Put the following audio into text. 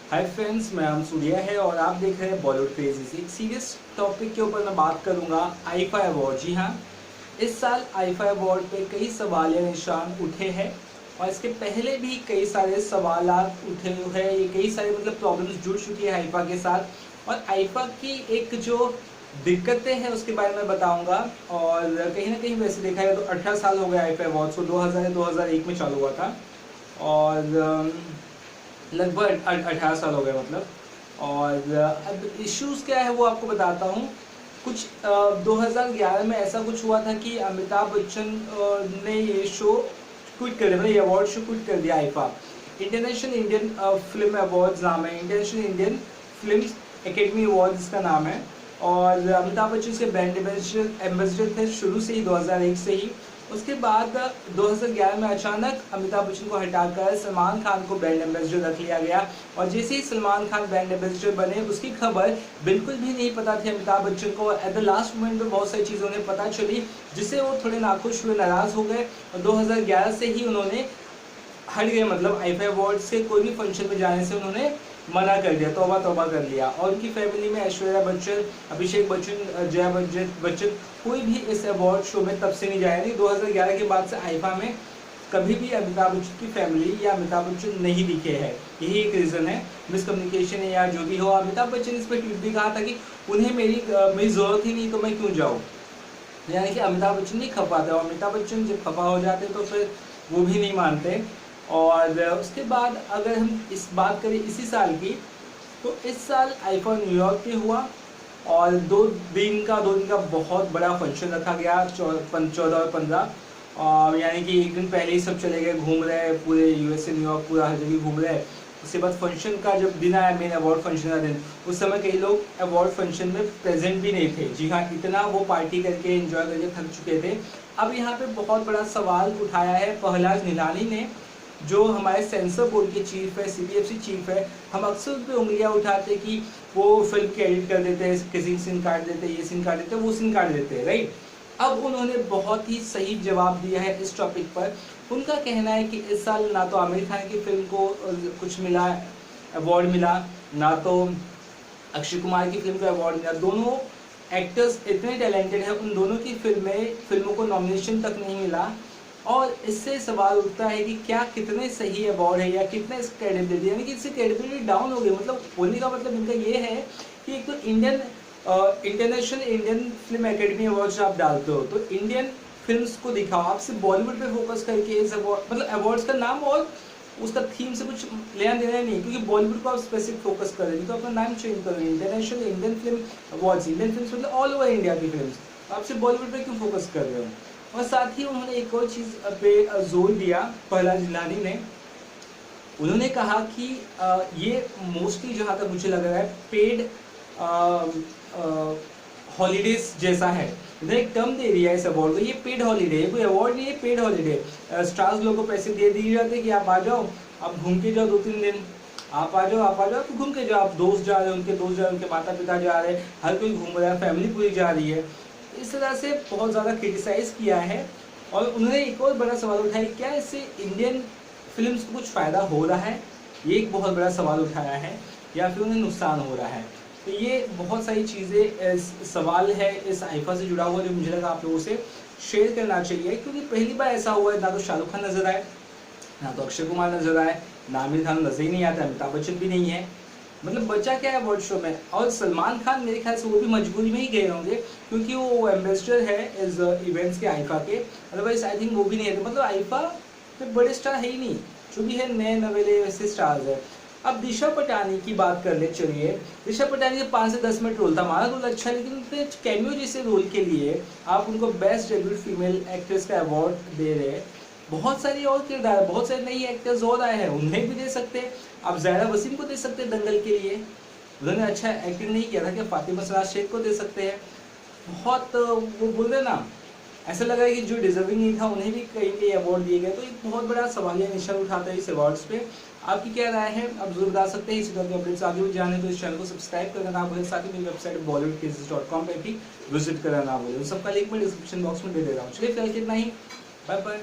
Hi friends, मैं नाम सूर्या है और आप देख रहे हैं बॉलीवुड क्रेजी। एक सीरियस टॉपिक के ऊपर मैं बात करूंगा, आईफा अवार्ड। जी हाँ, इस साल आईफा अवार्ड पे कई सवाल या निशान उठे हैं और इसके पहले भी कई सारे सवालात उठे हुए हैं। ये कई सारे प्रॉब्लम्स जुड़ चुकी है आईफा के साथ और आईफा की एक जो दिक्कतें हैं उसके बारे में बताऊंगा। और कहीं ना कहीं वैसे देखा जाए तो 18 साल हो गए आईफा अवार्ड को, 2001 में चालू हुआ था और लगभग 18 साल हो गए और अब इश्यूज क्या है वो आपको बताता हूँ। कुछ 2011 में ऐसा कुछ हुआ था कि अमिताभ बच्चन ने ये शो क्विट कर दिया, मतलब ये अवार्ड शो क्विट कर दिया। IIFA international Indian film awards नाम है, international Indian film academy award इसका नाम है। और अमिताभ बच्चन इसके ब्रांड एम्बेसडर थे शुरू से ही, 2001 से ही। उसके बाद 2011 में अचानक अमिताभ बच्चन को हटाकर सलमान खान को ब्रांड एम्बेसडर रख लिया गया और जैसे ही सलमान खान ब्रांड एम्बेसडर बने उसकी खबर बिल्कुल भी नहीं पता थी अमिताभ बच्चन को। एट द लास्ट मोमेंट में बहुत सारी चीज़ें उन्हें पता चली जिससे वो थोड़े नाखुश हुए, नाराज़ हो गए और 2011 से ही उन्होंने हट गए, मतलब आईफा अवार्ड से कोई भी फंक्शन में जाने से उन्होंने मना कर दिया, तौबा तौबा कर लिया। और उनकी फैमिली में ऐश्वर्या बच्चन, अभिषेक बच्चन, जया बच्चन कोई भी इस अवार्ड शो में तब से नहीं जाया। नहीं, 2011 के बाद से आईफा में कभी भी अमिताभ बच्चन की फैमिली या अमिताभ बच्चन नहीं दिखे हैं। यही एक रीज़न है, मिसकम्युनिकेशन है या जो भी हो। अमिताभ बच्चन इस पर ट्वीट भी कहा था कि उन्हें मेरी ज़रूरत ही नहीं तो मैं क्यों जाऊँ, यानी कि अमिताभ बच्चन नहीं खपाते और अमिताभ बच्चन जब खपा हो जाते तो फिर वो भी नहीं मानते। और उसके बाद अगर हम इस बात करें इसी साल की, तो इस साल आईफा न्यूयॉर्क में हुआ और दो दिन का बहुत बड़ा फंक्शन रखा गया, 14 और 15। और यानी कि एक दिन पहले ही सब चले गए, घूम रहे पूरे यूएसए, न्यूयॉर्क पूरा हर जगह घूम रहे। उसके बाद फंक्शन का जब दिन आया, मेन अवार्ड फंक्शन का दिन, उस समय कई लोग अवार्ड फंक्शन में प्रेजेंट भी नहीं थे। जी हाँ, इतना वो पार्टी करके एंजॉय करके थक चुके थे। अब यहाँ पे बहुत बड़ा सवाल उठाया है प्रहलाद निलानी ने, जो हमारे सेंसर बोर्ड के चीफ है, सीबीएफसी चीफ है। हम अक्सर उन पर उंगलियाँ उठाते कि वो फिल्म के एडिट कर देते हैं, किसी सीन काट देते, ये सीन काट देते, वो सीन काट देते हैं, राइट। अब उन्होंने बहुत ही सही जवाब दिया है इस टॉपिक पर। उनका कहना है कि इस साल ना तो आमिर खान की फिल्म को कुछ मिला, अवार्ड मिला, ना तो अक्षय कुमार की फिल्म को अवार्ड मिला। दोनों एक्टर्स इतने टैलेंटेड हैं, उन दोनों की फिल्मों को नॉमिनेशन तक नहीं मिला। और इससे सवाल उठता है कि क्या कितने सही अवार्ड है या कितने इसकी क्रेडिबिलिटी, यानी कि इससे क्रेडिबिलिटी डाउन हो गई। मतलब बोलने का मतलब इनका ये है कि एक तो international Indian film academy award आप डालते हो तो इंडियन फिल्म्स को दिखाओ, आप सिर्फ बॉलीवुड पे फोकस करके इस अवार्ड, मतलब अवार्ड्स का नाम और उसका थीम से कुछ लेना देना नहीं, क्योंकि बॉलीवुड को आप स्पेसिफिक फोकस कर रहे हैं तो अपना नाम चेंज करो, international Indian film awards. Indian film मतलब ऑल ओवर इंडिया की फिल्म, आप सिर्फ बॉलीवुड पे क्यों फोकस कर रहे हो। और साथ ही उन्होंने एक और चीज़ पे जोर दिया प्रहलाद जिलानी ने। उन्होंने कहा कि ये मोस्टली जहाँ तक मुझे लग रहा है पेड हॉलीडेज जैसा है। इधर एक टर्म दे दिया है इस अवार्ड को, ये पेड हॉलीडे है, कोई अवार्ड नहीं है, पेड हॉलीडे। स्टार्स लोगों को पैसे दे दिए जाते हैं कि आप आ जाओ, आप घूम के जाओ 2-3 दिन, आप आ जाओ तो घूम के जाओ। आप दोस्त जा रहे हैं, उनके दोस्त जा रहे हैं, उनके माता पिता जा रहे हैं, हर कोई घूम रहा है, फैमिली पूरी जा रही है। इस तरह से बहुत ज़्यादा क्रिटिसाइज़ किया है। और उन्होंने एक और बड़ा सवाल उठाया, क्या इससे इंडियन फिल्म्स को कुछ फ़ायदा हो रहा है, ये एक बहुत बड़ा सवाल उठाया है, या फिर उन्हें नुकसान हो रहा है। तो ये बहुत सारी चीज़ें सवाल है इस आईफा से जुड़ा हुआ जो मुझे लगा आप लोगों से शेयर करना चाहिए। क्योंकि पहली बार ऐसा हुआ है, ना तो शाहरुख खान नजर आए, ना तो अक्षय कुमार नजर आए, ना आमिर खान नजर ही नहीं आता, अमिताभ बच्चन भी नहीं है। मतलब बचा क्या है अवार्ड शो में। और सलमान खान मेरे ख्याल से वो भी मजबूरी में ही गए होंगे, क्योंकि वो एम्बेसडर है इस इवेंट्स के आईफा के, अदरवाइज आई थिंक वो भी नहीं है। मतलब आईफा में बड़े स्टार है ही नहीं, जो भी है नए नवेले वैसे स्टार्स है। अब दिशा पटानी की बात कर ले, चलिए। दिशा पटानी का 5 से 10 मिनट रोल था, हमारा रोल अच्छा है, लेकिन कैमियो जैसे रोल के लिए आप उनको बेस्ट डेब्यूट फीमेल एक्ट्रेस का अवार्ड दे रहे हैं। बहुत सारी और किरदार, बहुत सारे नई एक्टर्स और आए हैं, उन्हें भी दे सकते हैं। आप ज़ायरा वसीम को दे सकते हैं दंगल के लिए, उन्होंने अच्छा एक्टिंग नहीं किया था, क्या फातिमा सराज शेख को दे सकते हैं। बहुत वो बोल रहे ना, ऐसा लग रहा है कि जो डिजर्विंग नहीं था उन्हें भी कहीं कहीं अवार्ड दिए गए। तो एक बहुत बड़ा सवालिया निशान उठाता है इस अवार्ड्स पे। आपकी क्या राय है, आप जरूर बता सकते हैं। इसी तरह के अपडेट्स आगे भी जाने तो इस चैनल को सब्सक्राइब करना ना भूलें, साथ ही मेरी वेबसाइट bollywoodcases.com पे भी विजिट करना ना भूलें। उन सबका लिंक मैं डिस्क्रिप्शन बॉक्स में दे दे रहा हूँ। चलिए फिलहाल इतना ही, बाय बाय।